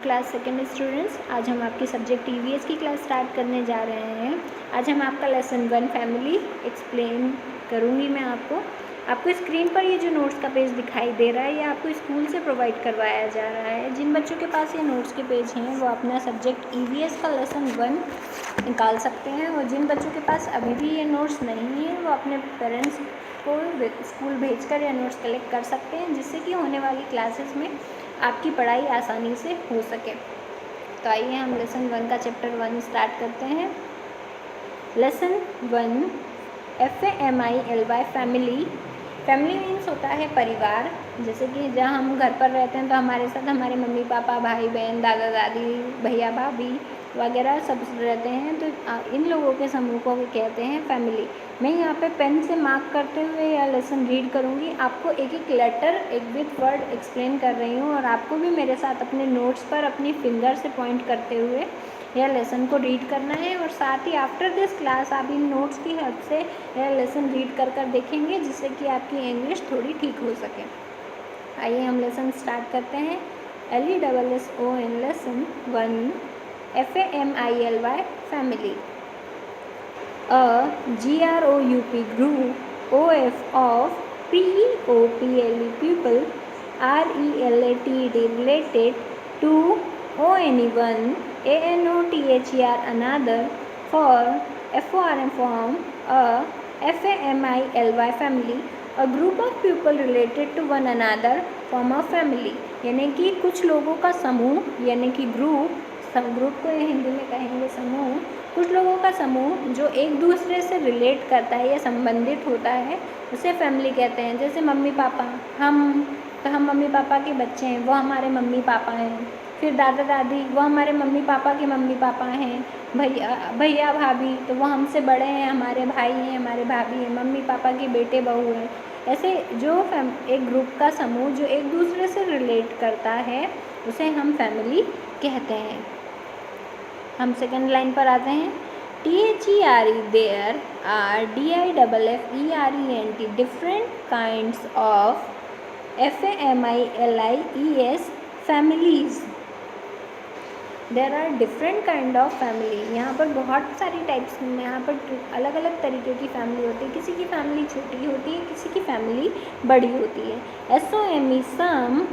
Class second students, आज हम आपकी सब्जेक्ट ईवीएस की क्लास स्टार्ट करने जा रहे हैं। आज हम आपका लेसन 1 फैमिली एक्सप्लेन करूँगी। मैं आपको स्क्रीन पर ये जो नोट्स का पेज दिखाई दे रहा है, ये आपको स्कूल से प्रोवाइड करवाया जा रहा है। जिन बच्चों के पास ये नोट्स के पेज हैं वो अपना सब्जेक्ट ईवीएस का लेसन 1 निकाल सकते हैं, और जिन बच्चों के पास अभी भी ये नोट्स नहीं है वो अपने पेरेंट्स को स्कूल भेजकर ये नोट्स कलेक्ट कर सकते हैं, जिससे कि होने वाली क्लासेस में आपकी पढ़ाई आसानी से हो सके। तो आइए हम लेसन 1 का चैप्टर 1 स्टार्ट करते हैं। Lesson 1 FAMILY family. Family means होता है परिवार। जैसे कि जहाँ हम घर पर रहते हैं तो हमारे साथ हमारे मम्मी पापा, भाई बहन, दादा दादी, भैया भाभी वगैरह सब रहते हैं, तो इन लोगों के समूह को कहते हैं फैमिली। मैं यहाँ पे पेन से मार्क करते हुए या लेसन रीड करूँगी। आपको एक एक लेटर एक विथ वर्ड एक्सप्लेन कर रही हूँ, और आपको भी मेरे साथ अपने नोट्स पर अपनी फिंगर से पॉइंट करते हुए यह लेसन को रीड करना है। और साथ ही आफ्टर दिस क्लास आप इन नोट्स की हेल्प से यह लेसन रीड कर देखेंगे, जिससे कि आपकी इंग्लिश थोड़ी ठीक हो सके। आइए हम लेसन स्टार्ट करते हैं। LESSON lesson 1 FAMILY family. GROUP group, OF of PEOPLE people, RELATED related to, ONE1 ANOTHER another, for FORM form a FAMILY family, a group of people related to one another form a family। यानी कि कुछ लोगों का समूह, यानी कि group को हिंदी में कहेंगे समूह। कुछ लोगों का समूह जो एक दूसरे से रिलेट करता है या संबंधित होता है, उसे फैमिली कहते हैं। जैसे मम्मी पापा, हम मम्मी पापा के बच्चे हैं, वो हमारे मम्मी पापा हैं। फिर दादा दादी, वो हमारे मम्मी पापा के मम्मी पापा हैं। भैया भाभी, तो वो हमसे बड़े हैं, हमारे भाई हैं, हमारे भाभी हैं, मम्मी पापा के बेटे बहू हैं। ऐसे जो एक ग्रुप का समूह जो एक दूसरे से रिलेट करता है, उसे हम फैमिली कहते हैं। हम सेकेंड लाइन पर आते हैं। THERE there are DIFFERENT different kinds of FAMILIES families। There are different kind of family. यहाँ पर बहुत सारी टाइप्स में, यहाँ पर अलग अलग तरीके की फैमिली होती है। किसी की फैमिली छोटी होती है, किसी की फैमिली बड़ी होती है। SOME some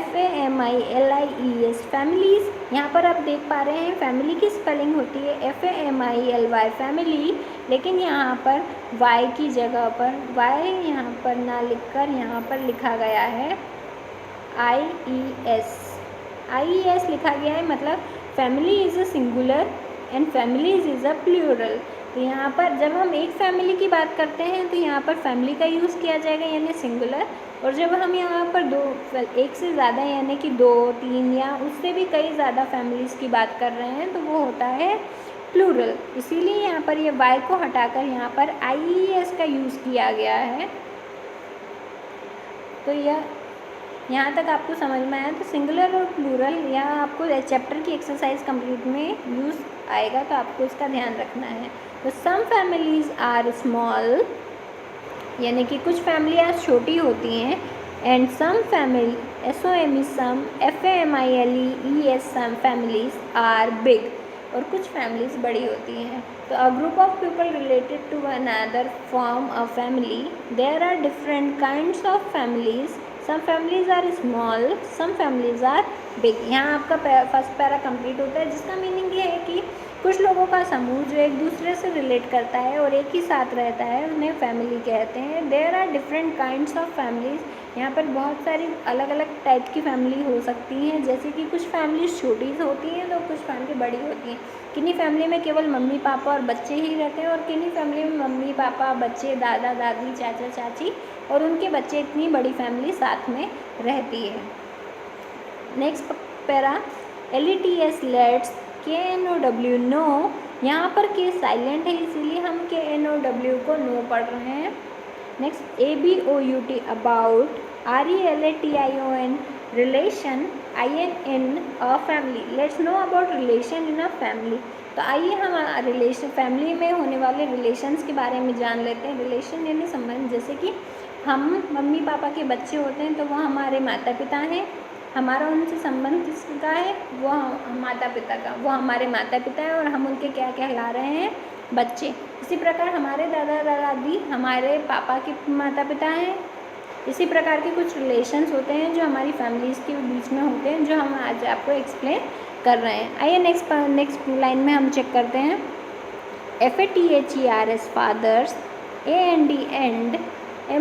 FAMILIES families. यहाँ पर आप देख पा रहे हैं फैमिली की स्पेलिंग होती है FAMILY फैमिली, लेकिन यहाँ पर Y की जगह पर Y यहाँ पर ना लिखकर यहाँ पर लिखा गया है IES लिखा गया है। मतलब family is a singular and families is a plural. तो यहाँ पर जब हम एक फैमिली की बात करते हैं तो यहाँ पर फैमिली का यूज़ किया जाएगा, यानी सिंगुलर। और जब हम यहाँ पर एक से ज़्यादा यानी कि 2, 3 या उससे भी कई ज़्यादा फैमिलीज़ की बात कर रहे हैं तो वो होता है प्लूरल। इसीलिए यहाँ पर ये Y को हटाकर यहाँ पर IES का यूज़ किया गया है। तो यह यहाँ तक आपको समझ में आया। तो सिंगुलर और प्लूरल यह आपको चैप्टर की एक्सरसाइज कंप्लीट में यूज़ आएगा, तो आपको इसका ध्यान रखना है। तो सम फैमिलीज़ आर स्मॉल, यानी कि कुछ फैमिलियाँ छोटी होती हैं। And some family SOME some FAMILIES some families are big, और कुछ फैमिलीज़ बड़ी होती हैं। तो a group of people related to one another form a family. There are different kinds of families. Some families are small, some families are big. यहाँ आपका first para complete होता है, जिसका मीनिंग ये है कि कुछ लोगों का समूह जो एक दूसरे से रिलेट करता है और एक ही साथ रहता है, उन्हें फैमिली कहते हैं। There are different kinds of families. यहाँ पर बहुत सारी अलग अलग टाइप की फैमिली हो सकती हैं। जैसे कि कुछ फैमिलीज छोटी होती हैं तो कुछ फैमिली बड़ी होती हैं। किन्हीं फैमिली में केवल मम्मी पापा और बच्चे ही रहते हैं, और किन्हीं फैमिली में मम्मी पापा, बच्चे, दादा दादी, चाचा चाची और उनके बच्चे, इतनी बड़ी फैमिली साथ में रहती है। Next para LETS let's KNOW know. यहाँ पर के साइलेंट है, इसीलिए हम KNOW को नो पढ़ रहे हैं। Next ABOUT about, RELATION relation, INN a family. Let's know about relation in a family. तो आइए हम रिलेशन, फैमिली में होने वाले रिलेशंस के बारे में जान लेते हैं। रिलेशन यानी संबंध। जैसे कि हम मम्मी पापा के बच्चे होते हैं तो वो हमारे माता पिता हैं, हमारा उनसे संबंध किसका है? वो माता पिता का, वो हमारे माता पिता हैं और हम उनके क्या कहला रहे हैं? बच्चे। इसी प्रकार हमारे दादा दादी हमारे पापा के माता पिता हैं। इसी प्रकार के कुछ रिलेशंस होते हैं जो हमारी फैमिलीज़ के बीच में होते हैं, जो हम आज आपको एक्सप्लेन कर रहे हैं। आइए नेक्स्ट लाइन में हम चेक करते हैं। FATHERS fathers, AND and,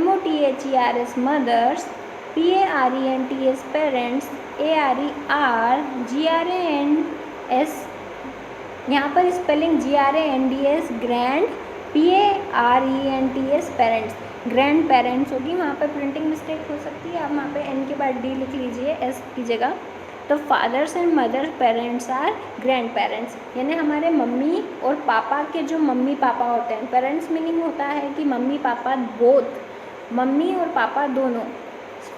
MOTHERS mothers, PARENTS parents, ARER, GRANDS, यहाँ पर spelling GRANDS grand, PARENTS parents, grandparents होगी, वहाँ पर प्रिंटिंग मिस्टेक हो सकती है, आप वहाँ पे N के बाद D लिख लीजिए S की जगह। तो fathers and mother parents are grandparents, यानी हमारे मम्मी और पापा के जो मम्मी पापा होते हैं, पेरेंट्स मीनिंग होता है कि मम्मी पापा बोथ, मम्मी और पापा दोनों।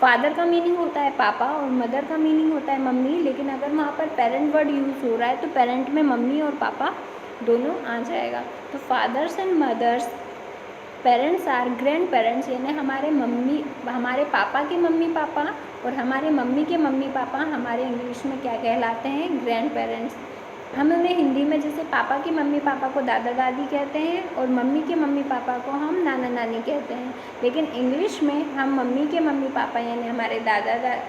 फादर का मीनिंग होता है पापा और मदर का मीनिंग होता है मम्मी, लेकिन अगर वहाँ पर पेरेंट वर्ड यूज़ हो रहा है तो पेरेंट में मम्मी और पापा दोनों आ जाएगा। तो fathers and mothers parents are grandparents, यानी हमारे पापा के मम्मी पापा और हमारे मम्मी के मम्मी पापा हमारे इंग्लिश में क्या कहलाते हैं? Grand parents. हम उन्हें हिंदी में जैसे पापा के मम्मी पापा को दादा दादी कहते हैं और मम्मी के मम्मी पापा को हम नाना नानी कहते हैं, लेकिन इंग्लिश में हम मम्मी के मम्मी पापा यानी हमारे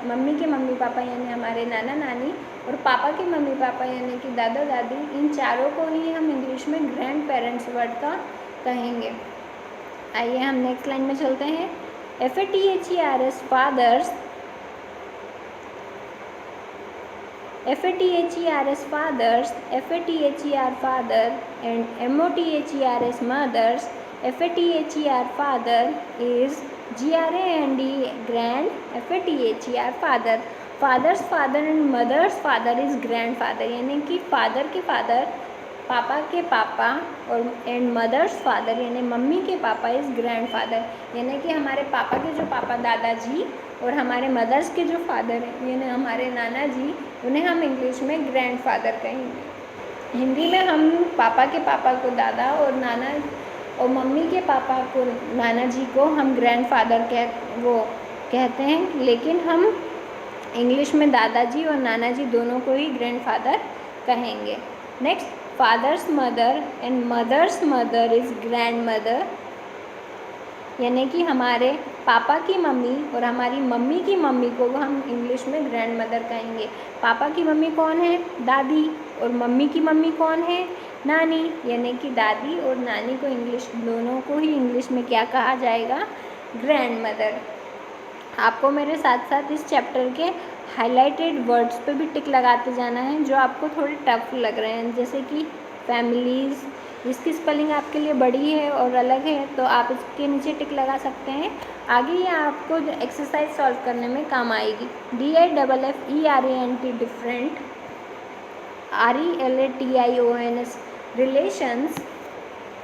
मम्मी के मम्मी पापा यानी हमारे नाना नानी और पापा के मम्मी पापा यानी कि दादा दादी, इन चारों को ही हम इंग्लिश में ग्रैंड पेरेंट्स वर्ड का कहेंगे। आइए हम नेक्स्ट लाइन में चलते हैं। FATHERS fathers, FATHERS fathers, FATHER father and MOTHERS mothers. FATHER father is GRAND grand, FATHER father, father's father and mother's father is grandfather, यानी कि फादर के फादर पापा के पापा और एंड मदर्स फादर यानी मम्मी के पापा इज़ ग्रैंड फादर, यानी कि हमारे पापा के जो पापा दादाजी और हमारे मदर्स के जो फादर हैं यानी हमारे नाना जी, उन्हें हम इंग्लिश में ग्रैंड फादर कहेंगे। हिंदी में हम पापा के पापा को दादा और नाना और मम्मी के पापा को नाना जी को हम ग्रैंड फादर कहते हैं, लेकिन हम इंग्लिश में दादाजी और नाना जी दोनों को ही ग्रैंड फादर कहेंगे। Next, fathers mother and mothers mother is grandmother, यानी कि हमारे पापा की मम्मी और हमारी मम्मी की मम्मी को हम इंग्लिश में ग्रैंड मदर कहेंगे। पापा की मम्मी कौन है? दादी, और मम्मी की मम्मी कौन है? नानी, यानी कि दादी और नानी को इंग्लिश दोनों को ही इंग्लिश में क्या कहा जाएगा? Grand mother. आपको मेरे साथ साथ इस चैप्टर के हाइलाइटेड वर्ड्स पे भी टिक लगाते जाना है जो आपको थोड़े टफ लग रहे हैं, जैसे कि फैमिलीज़, जिसकी स्पेलिंग आपके लिए बड़ी है और अलग है तो आप इसके नीचे टिक लगा सकते हैं। आगे ये आपको एक्सरसाइज सॉल्व करने में काम आएगी। DIFFERENT different, RELATIONS relations,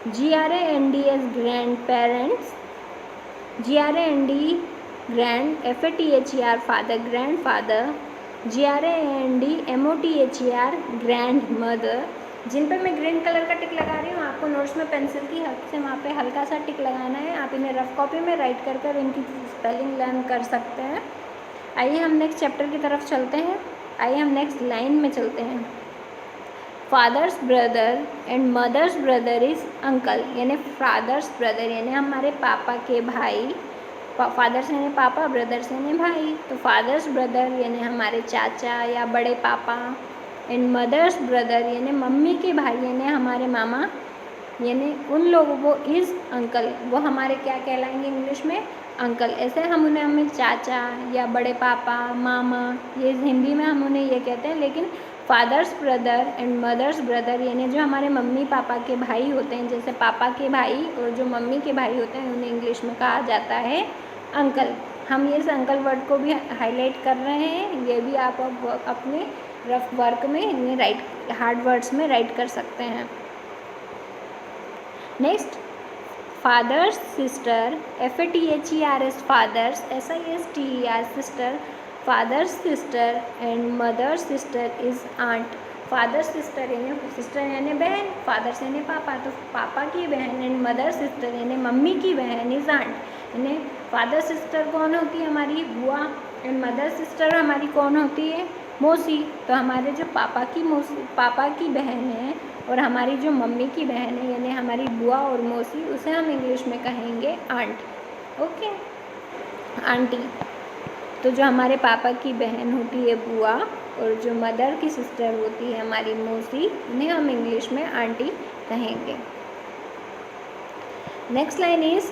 GRANDS grand parents, GRAND grand, FATHER father grand father, GRAND MOTHER grand mother. जिन पे मैं ग्रीन कलर का टिक लगा रही हूँ आपको नोट्स में पेंसिल की हेल्प से वहाँ पे हल्का सा टिक लगाना है। आप इन्हें रफ कॉपी में राइट कर कर इनकी स्पेलिंग लर्न कर सकते हैं। आइए हम नेक्स्ट चैप्टर की तरफ चलते हैं। आइए हम नेक्स्ट लाइन में चलते हैं। Fathers brother and mothers brother is uncle, यानी फादर्स ब्रदर यानी हमारे पापा के भाई, फादर्स यानी पापा, ब्रदर्स यानी भाई, तो फादर्स ब्रदर यानी हमारे चाचा या बड़े पापा, एंड मदर्स ब्रदर यानी मम्मी के भाई यानी हमारे मामा, यानी उन लोगों को इज़ अंकल, वो हमारे क्या कहलाएंगे इंग्लिश में? अंकल। ऐसे हम उन्हें हमें चाचा या बड़े पापा, मामा, ये हिंदी में हम उन्हें ये कहते हैं, लेकिन fathers brother and mothers brother यानी जो हमारे मम्मी पापा के भाई होते हैं, जैसे पापा के भाई और जो मम्मी के भाई होते हैं, उन्हें इंग्लिश में कहा जाता है अंकल। हम ये इस अंकल वर्ड को भी हाईलाइट कर रहे हैं, ये भी आप अपने रफ वर्क में इन्हें हार्ड वर्ड्स में राइट कर सकते हैं। Next, fathers sister, FATHERS fathers, SISTER sister, fathers sister and mothers sister is aunt. Father sister यानी बहन, फादर्स यानी पापा, तो पापा की बहन, एंड मदर सिस्टर यानी मम्मी की बहन इज़ आंट, यानी फादर सिस्टर कौन होती है? हमारी बुआ, एंड मदर सिस्टर हमारी कौन होती है? मौसी। तो हमारे जो पापा की बहन है और हमारी जो मम्मी की बहन है यानी हमारी बुआ और मौसी, उसे हम इंग्लिश में कहेंगे आंट। Okay, aunty. तो जो हमारे पापा की बहन होती है बुआ और जो मदर की सिस्टर होती है हमारी मौसी, उन्हें हम इंग्लिश में आंटी कहेंगे। Next line is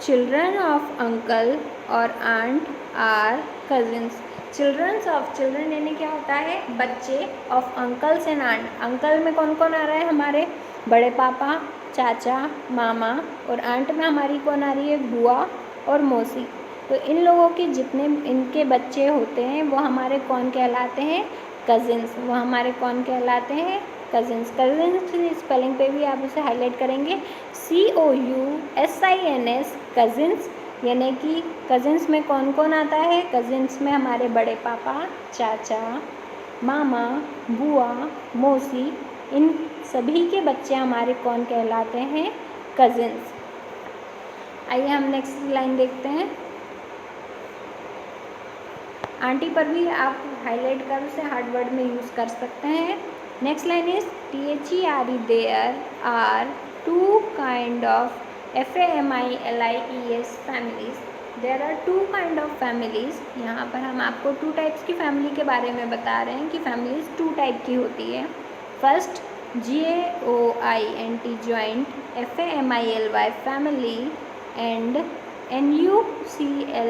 children of uncle और आंट आर कजिन्स। चिल्ड्रन यानी क्या होता है? बच्चे। Of uncles and aunt, uncle में कौन कौन आ रहा है? हमारे बड़े पापा, चाचा, मामा, और आंट में हमारी कौन आ रही है? बुआ और मौसी। तो इन लोगों के जितने इनके बच्चे होते हैं वो हमारे कौन कहलाते हैं? कजिन्स। वो हमारे कौन कहलाते हैं? कजिन्स। कजिन्स की स्पेलिंग पे भी आप उसे हाईलाइट करेंगे, COUSINS, कजिन्स। यानी कि कजिन्स में कौन कौन आता है? कजिन्स में हमारे बड़े पापा, चाचा, मामा, बुआ, मौसी, इन सभी के बच्चे हमारे कौन कहलाते हैं? कजिन्स। आइए हम नेक्स्ट लाइन देखते हैं। आंटी पर भी आप हाईलाइट कर उसे हार्ड वर्ड में यूज़ कर सकते हैं। Next line is THERE, there are two kind of FAMILIES families. There are two kind of families. यहाँ पर हम आपको टू टाइप्स की फैमिली के बारे में बता रहे हैं कि फैमिलीज टू टाइप की होती है। First JOINT, joint, FAMILY, family, and NUCLEAR,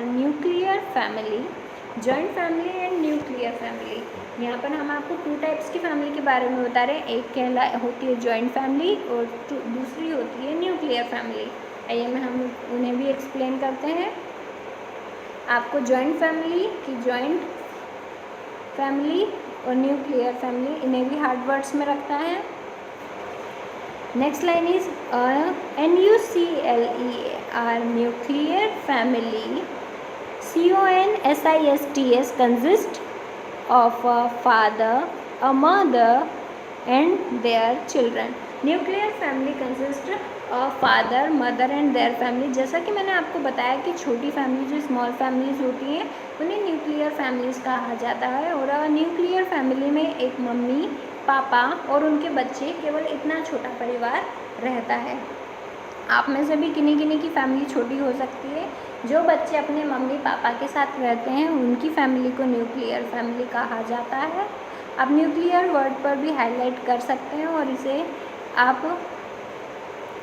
nuclear family. Joint family and nuclear family. यहाँ पर हम आपको टू टाइप्स की फैमिली के बारे में बता रहे हैं। एक होती है जॉइंट फैमिली और दूसरी होती है न्यूक्लियर फैमिली। आइए हम उन्हें भी एक्सप्लेन करते हैं आपको। जॉइंट फैमिली की जॉइंट फैमिली और न्यूक्लियर फैमिली, इन्हें भी हार्ड वर्ड्स में रखता है। Next line is NUCLEAR, nuclear family. CONSISTS consist of a father, a mother and their children. Nuclear family consist of father, mother and their family. जैसा कि मैंने आपको बताया कि छोटी फैमिली जो स्मॉल फैमिलीज होती हैं उन्हें न्यूक्लियर फैमिलीज कहा जाता है। और न्यूक्लियर फैमिली में एक मम्मी, पापा और उनके बच्चे, केवल इतना छोटा परिवार रहता है। आप में से भी किन्हीं किन्हीं की फैमिली छोटी हो सकती है। जो बच्चे अपने मम्मी पापा के साथ रहते हैं उनकी फैमिली को न्यूक्लियर फैमिली कहा जाता है। आप न्यूक्लियर वर्ड पर भी हाईलाइट कर सकते हैं और इसे आप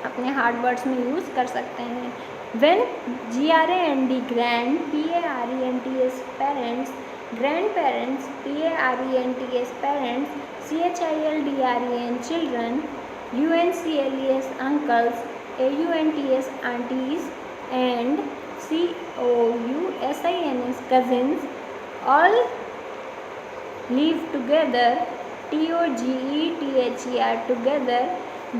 अपने हार्ड वर्ड्स में यूज़ कर सकते हैं। When GRAND, grand, PARENTS, parents, grandparents, PARENTS, parents, CHILDREN, children, UNCLES, uncles, AUNTS, aunties, and COUSINS, cousins, all live together, TOGETHER, together,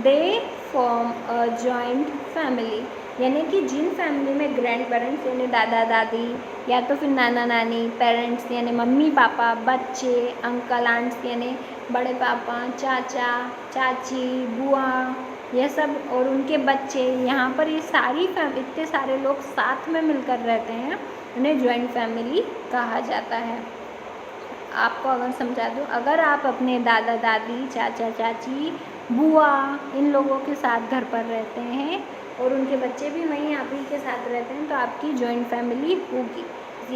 they form a joint family। यानी कि जिन फैमिली में grand parents यानी दादा दादी या तो फिर नाना नानी, पेरेंट्स यानी मम्मी पापा, बच्चे, अंकल आंट्स यानी बड़े पापा, चाचा चाची, बुआ, यह सब और उनके बच्चे, यहाँ पर ये सारी इतने सारे लोग साथ में मिलकर रहते हैं, उन्हें जॉइंट फैमिली कहा जाता है। आपको अगर समझा दूँ, अगर आप अपने दादा दादी, चाचा चाची, बुआ इन लोगों के साथ घर पर रहते हैं और उनके बच्चे भी वहीं आप ही के साथ रहते हैं तो आपकी जॉइंट फैमिली होगी।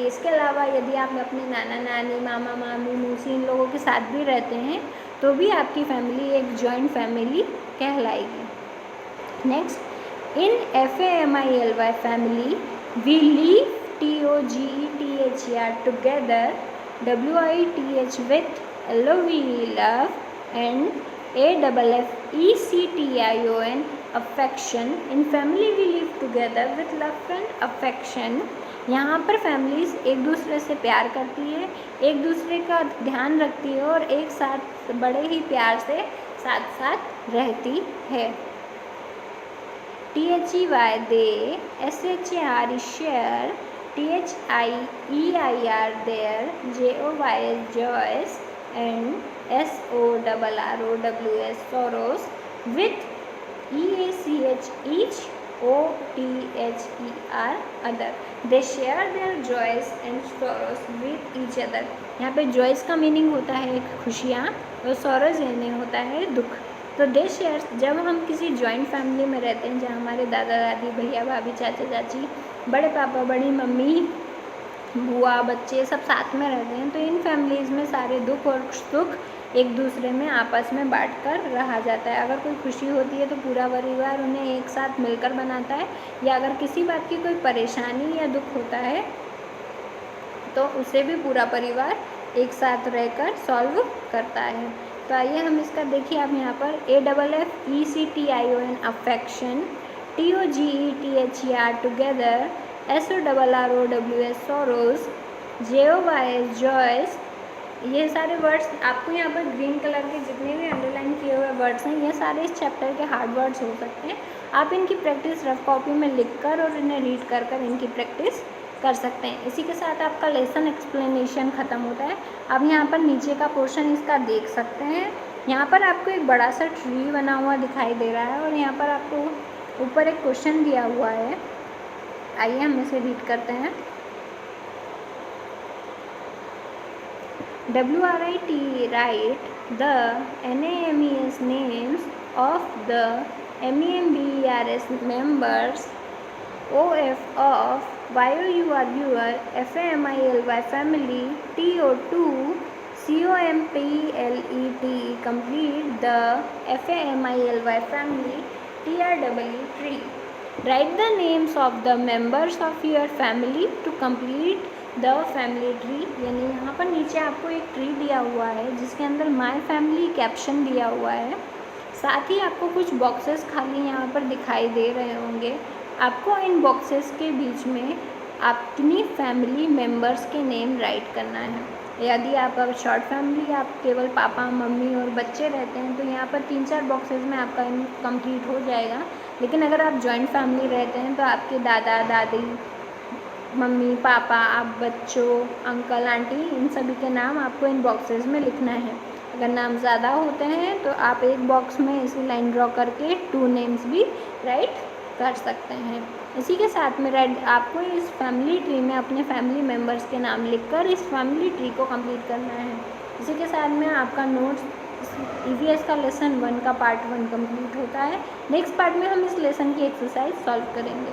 इसके अलावा यदि आप अपने नाना नानी, मामा मामी, मौसी इन लोगों के साथ भी रहते हैं तो भी आपकी फैमिली एक जॉइंट फैमिली कहलाएगी। Next, in FAMILY family we live TOGETHER together, WITH with LOVE love, and AFFECTION affection। In family we live together with love and affection। यहाँ पर फैमिलीज एक दूसरे से प्यार करती है, एक दूसरे का ध्यान रखती है और एक साथ बड़े ही प्यार से साथ साथ रहती है। THEY they, SHARE share, THIEIR their, JOYS joys, and SORROWS sorrows, with EACH each, OTHER other. They share their joys and sorrows with each other. यहाँ पे जॉयस का मीनिंग होता है खुशियाँ और सॉरोज यानी होता है दुख। तो दे शेयर, जब हम किसी जॉइंट फैमिली में रहते हैं जहाँ हमारे दादा दादी, भैया भाभी, चाचा चाची, बड़े पापा, बड़ी मम्मी, बुआ, बच्चे सब साथ में रहते हैं, तो इन फैमिलीज़ में सारे दुख और सुख एक दूसरे में आपस में बांट कर रहा जाता है। अगर कोई खुशी होती है तो पूरा परिवार उन्हें एक साथ मिलकर मनाता है, या अगर किसी बात की कोई परेशानी या दुख होता है तो उसे भी पूरा परिवार एक साथ रहकर सॉल्व करता है। तो आइए हम इसका देखिए, आप यहाँ पर AFFECTION affection, TOGETHER together, SORROWS sorrows, JOYS joys, ये सारे वर्ड्स आपको यहाँ पर ग्रीन कलर के जितने भी अंडरलाइन किए हुए वर्ड्स हैं ये सारे इस चैप्टर के हार्ड वर्ड्स हो सकते हैं। आप इनकी प्रैक्टिस रफ कॉपी में लिखकर और इन्हें रीड कर कर इनकी प्रैक्टिस कर सकते हैं। इसी के साथ आपका लेसन एक्सप्लेनेशन ख़त्म होता है। अब यहाँ पर नीचे का पोर्शन इसका देख सकते हैं। यहाँ पर आपको एक बड़ा सा ट्री बना हुआ दिखाई दे रहा है और यहाँ पर आपको ऊपर एक क्वेश्चन दिया हुआ है। आइए हम इसे रीड करते हैं। WRIT write the NAMES names of the MEMBERS members, OF of YOUR FAMILY family, TO2 COMPLET complete the FAMILY family, TREE tree. Write the names of the members of your family to complete the family tree. यानी यहाँ पर नीचे आपको एक tree दिया हुआ है जिसके अंदर माय फैमिली कैप्शन दिया हुआ है। साथ ही आपको कुछ बॉक्सेस खाली यहाँ पर दिखाई दे रहे होंगे। आपको इन बॉक्सेस के बीच में अपनी फैमिली मेम्बर्स के नेम राइट करना है। यदि आप शॉर्ट फैमिली, आप केवल पापा मम्मी और बच्चे रहते हैं तो यहाँ पर 3-4 बॉक्सेस में आपका कंप्लीट हो जाएगा। लेकिन अगर आप जॉइंट फैमिली रहते हैं तो आपके दादा दादी, मम्मी पापा, आप बच्चों, अंकल आंटी, इन सभी के नाम आपको इन बॉक्सेस में लिखना है। अगर नाम ज़्यादा होते हैं तो आप एक बॉक्स में इसी लाइन ड्रॉ करके 2 नेम्स भी राइट कर सकते हैं। इसी के साथ में आपको इस फैमिली ट्री में अपने फैमिली मेम्बर्स के नाम लिखकर इस फैमिली ट्री को कंप्लीट करना है। इसी के साथ में आपका नोट्स EVS का लेसन 1 का पार्ट 1 कंप्लीट होता है। नेक्स्ट पार्ट में हम इस लेसन की एक्सरसाइज सॉल्व करेंगे।